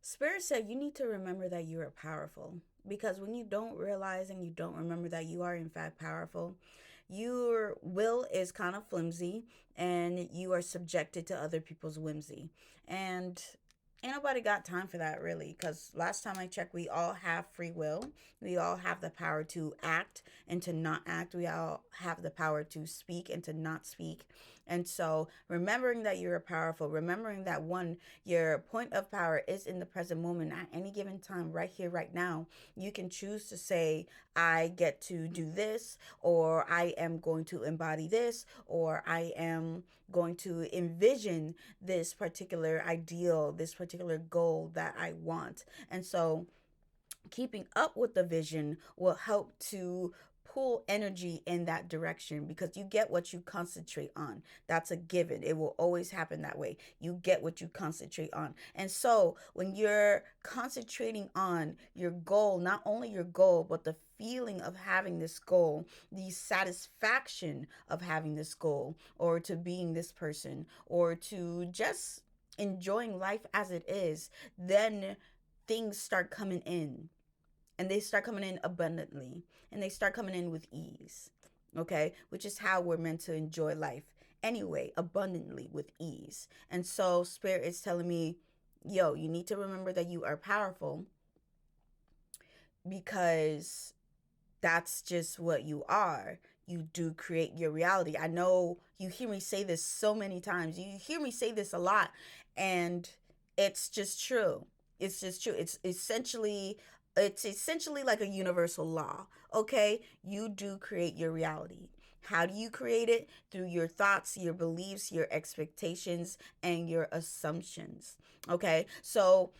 Spirit said you need to remember that you are powerful, because when you don't realize and you don't remember that you are in fact powerful, your will is kind of flimsy and you are subjected to other people's whimsy. And ain't nobody got time for that, really, because last time I checked, we all have free will. We all have the power to act and to not act. We all have the power to speak and to not speak. And so remembering that you're powerful, remembering that one, your point of power is in the present moment at any given time, right here, right now. You can choose to say, I get to do this, or I am going to embody this, or I am going to envision this particular ideal, this particular goal that I want. And so keeping up with the vision will help to pull energy in that direction, because you get what you concentrate on. That's a given. It will always happen that way. You get what you concentrate on. And so when you're concentrating on your goal, not only your goal, but the feeling of having this goal, the satisfaction of having this goal, or to being this person, or to just enjoying life as it is, then things start coming in, and they start coming in abundantly, and they start coming in with ease. Okay, which is how we're meant to enjoy life anyway, abundantly with ease. And so spirit is telling me, yo, you need to remember that you are powerful, because that's just what you are. You do create your reality. I know you hear me say this so many times. You hear me say this a lot, and it's just true. It's just true. It's essentially like a universal law. Okay? You do create your reality. How do you create it? Through your thoughts, your beliefs, your expectations, and your assumptions. Okay? So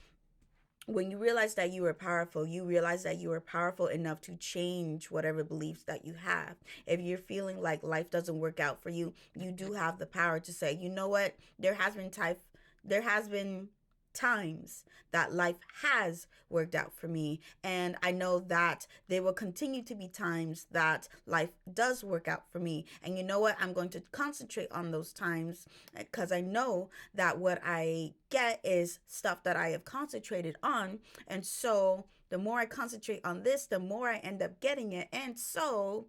when you realize that you are powerful, you realize that you are powerful enough to change whatever beliefs that you have. If you're feeling like life doesn't work out for you, you do have the power to say, you know what? There has been times that life has worked out for me, and I know that there will continue to be times that life does work out for me. And you know what? I'm going to concentrate on those times, because I know that what I get is stuff that I have concentrated on. And so the more I concentrate on this, the more I end up getting it. And so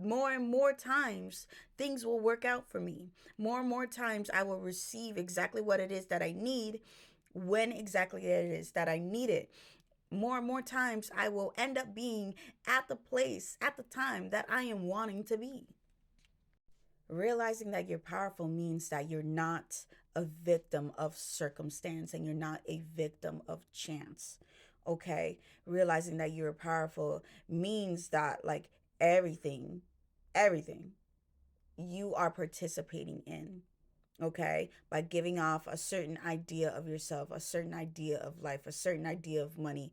more and more times things will work out for me. More and more times I will receive exactly what it is that I need, when exactly it is that I need it. More and more times I will end up being at the place, at the time that I am wanting to be. Realizing that you're powerful means that you're not a victim of circumstance, and you're not a victim of chance. Okay? Realizing that you're powerful means that, like, everything you are participating in, okay, by giving off a certain idea of yourself, a certain idea of life, a certain idea of money,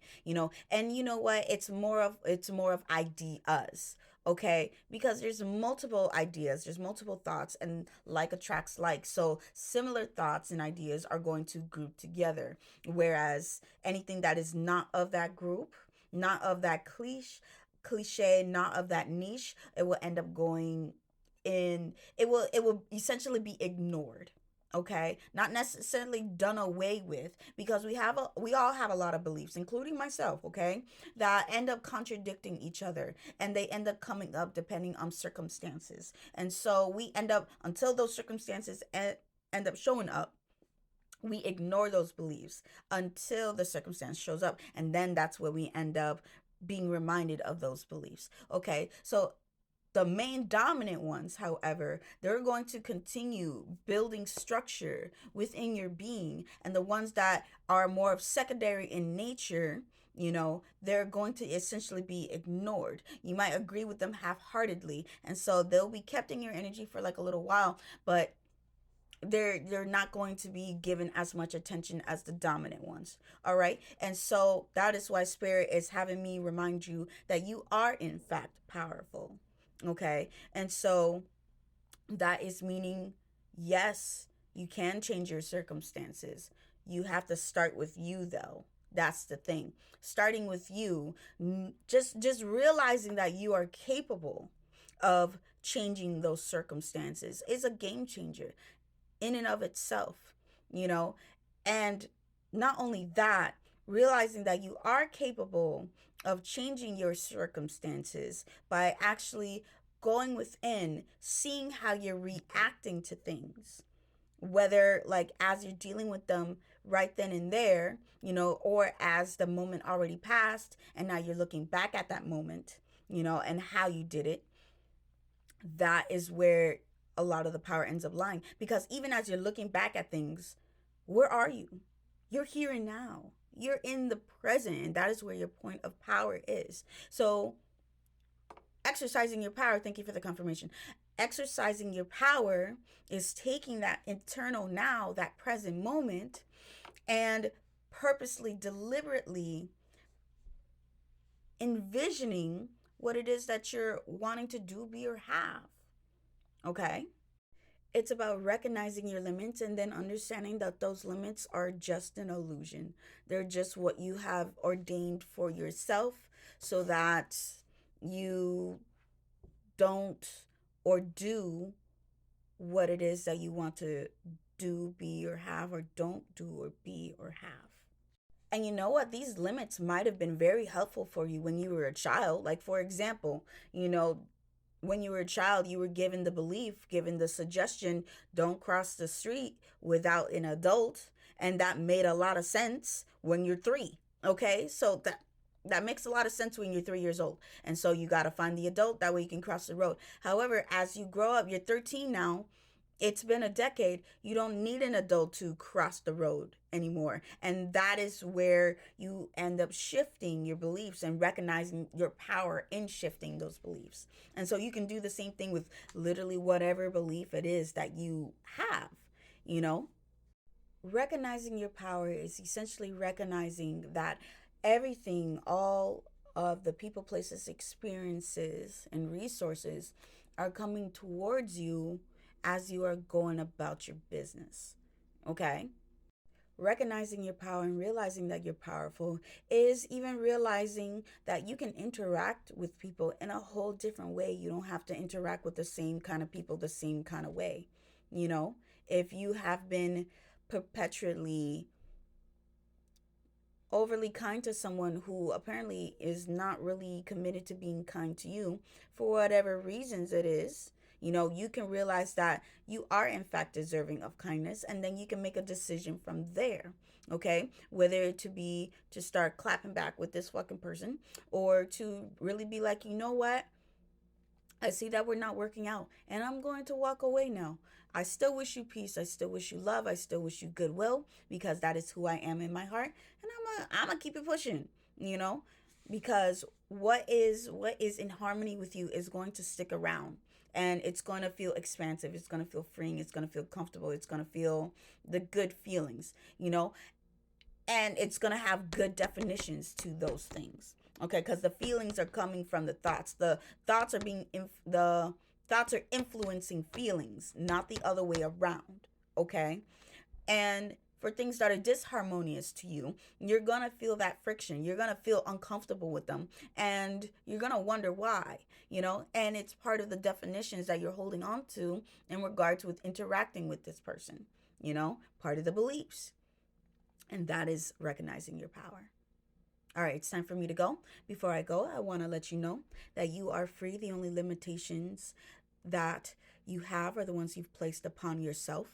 and you know what, it's more of ideas. Okay, because there's multiple ideas, there's multiple thoughts, and like attracts like, so similar thoughts and ideas are going to group together, whereas anything that is not of that group, not of that cliche, not of that niche, it will end up going in, it will essentially be ignored. Okay, not necessarily done away with, because we all have a lot of beliefs, including myself, okay, that end up contradicting each other, and they end up coming up depending on circumstances. And so we end up, until those circumstances end up showing up, we ignore those beliefs until the circumstance shows up, and then that's where we end up being reminded of those beliefs. Okay, so the main dominant ones, however, they're going to continue building structure within your being. And the ones that are more of secondary in nature, they're going to essentially be ignored. You might agree with them half heartedly. And so they'll be kept in your energy for like a little while, but they're not going to be given as much attention as the dominant ones. All right, and so that is why spirit is having me remind you that you are in fact powerful. Okay, and so that is meaning, yes, you can change your circumstances. You have to start with you, though. That's the thing, starting with you. Just realizing that you are capable of changing those circumstances is a game changer in and of itself, you know, and not only that, realizing that you are capable of changing your circumstances by actually going within, seeing how you're reacting to things, whether like as you're dealing with them right then and there, or as the moment already passed and now you're looking back at that moment, and how you did it. That is where a lot of the power ends up lying, because even as you're looking back at things, where are you? You're here and now. You're in the present, and that is where your point of power is. So, exercising your power, thank you for the confirmation. Exercising your power is taking that internal now, that present moment, and purposely, deliberately envisioning what it is that you're wanting to do, be, or have. Okay? It's about recognizing your limits and then understanding that those limits are just an illusion. They're just what you have ordained for yourself so that you don't or do what it is that you want to do, be, or have, or don't do or be or have. And you know what? These limits might have been very helpful for you when you were a child. Like, for example, when you were a child, you were given the belief, given the suggestion, don't cross the street without an adult. And that made a lot of sense when you're 3. Okay. So that makes a lot of sense when you're 3 years old. And so you got to find the adult. That way you can cross the road. However, as you grow up, you're 13 now. It's been a decade. You don't need an adult to cross the road anymore. And that is where you end up shifting your beliefs and recognizing your power in shifting those beliefs. And so you can do the same thing with literally whatever belief it is that you have, you know? Recognizing your power is essentially recognizing that everything, all of the people, places, experiences, and resources are coming towards you as you are going about your business. Okay? Recognizing your power and realizing that you're powerful is even realizing that you can interact with people in a whole different way. You don't have to interact with the same kind of people the same kind of way. You know, if you have been perpetually overly kind to someone who apparently is not really committed to being kind to you for whatever reasons it is, you can realize that you are in fact deserving of kindness, and then you can make a decision from there. Okay, whether to be to start clapping back with this fucking person, or to really be like, you know what, I see that we're not working out and I'm going to walk away now. I still wish you peace. I still wish you love. I still wish you goodwill, because that is who I am in my heart. And I'm gonna keep it pushing, you know, because what is in harmony with you is going to stick around, and it's going to feel expansive. It's going to feel freeing. It's going to feel comfortable. It's going to feel the good feelings, and it's going to have good definitions to those things. Okay, because the feelings are coming from the thoughts. The thoughts are influencing feelings, not the other way around. Okay, and for things that are disharmonious to you, you're gonna feel that friction. You're gonna feel uncomfortable with them, and you're gonna wonder why. And it's part of the definitions that you're holding on to in regards with interacting with this person. Part of the beliefs, and that is recognizing your power. All right, it's time for me to go. Before I go, I want to let you know that you are free. The only limitations that you have are the ones you've placed upon yourself.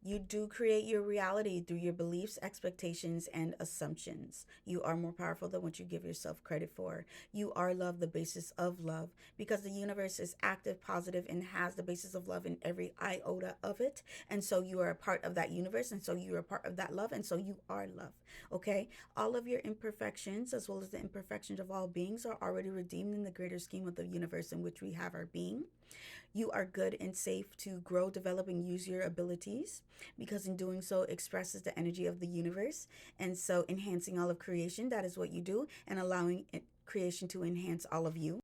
You do create your reality through your beliefs, expectations, and assumptions. You are more powerful than what you give yourself credit for. You are love, the basis of love, because the universe is active, positive, and has the basis of love in every iota of it. And so you are a part of that universe, and so you are a part of that love, and so you are love. Okay? All of your imperfections, as well as the imperfections of all beings, are already redeemed in the greater scheme of the universe in which we have our being. You are good and safe to grow, develop, and use your abilities, because in doing so expresses the energy of the universe. And so enhancing all of creation, that is what you do, and allowing creation to enhance all of you.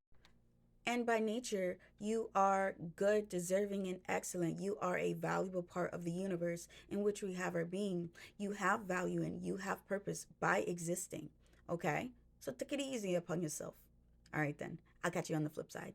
And by nature, you are good, deserving, and excellent. You are a valuable part of the universe in which we have our being. You have value and you have purpose by existing. Okay? So take it easy upon yourself. All right, then. I'll catch you on the flip side.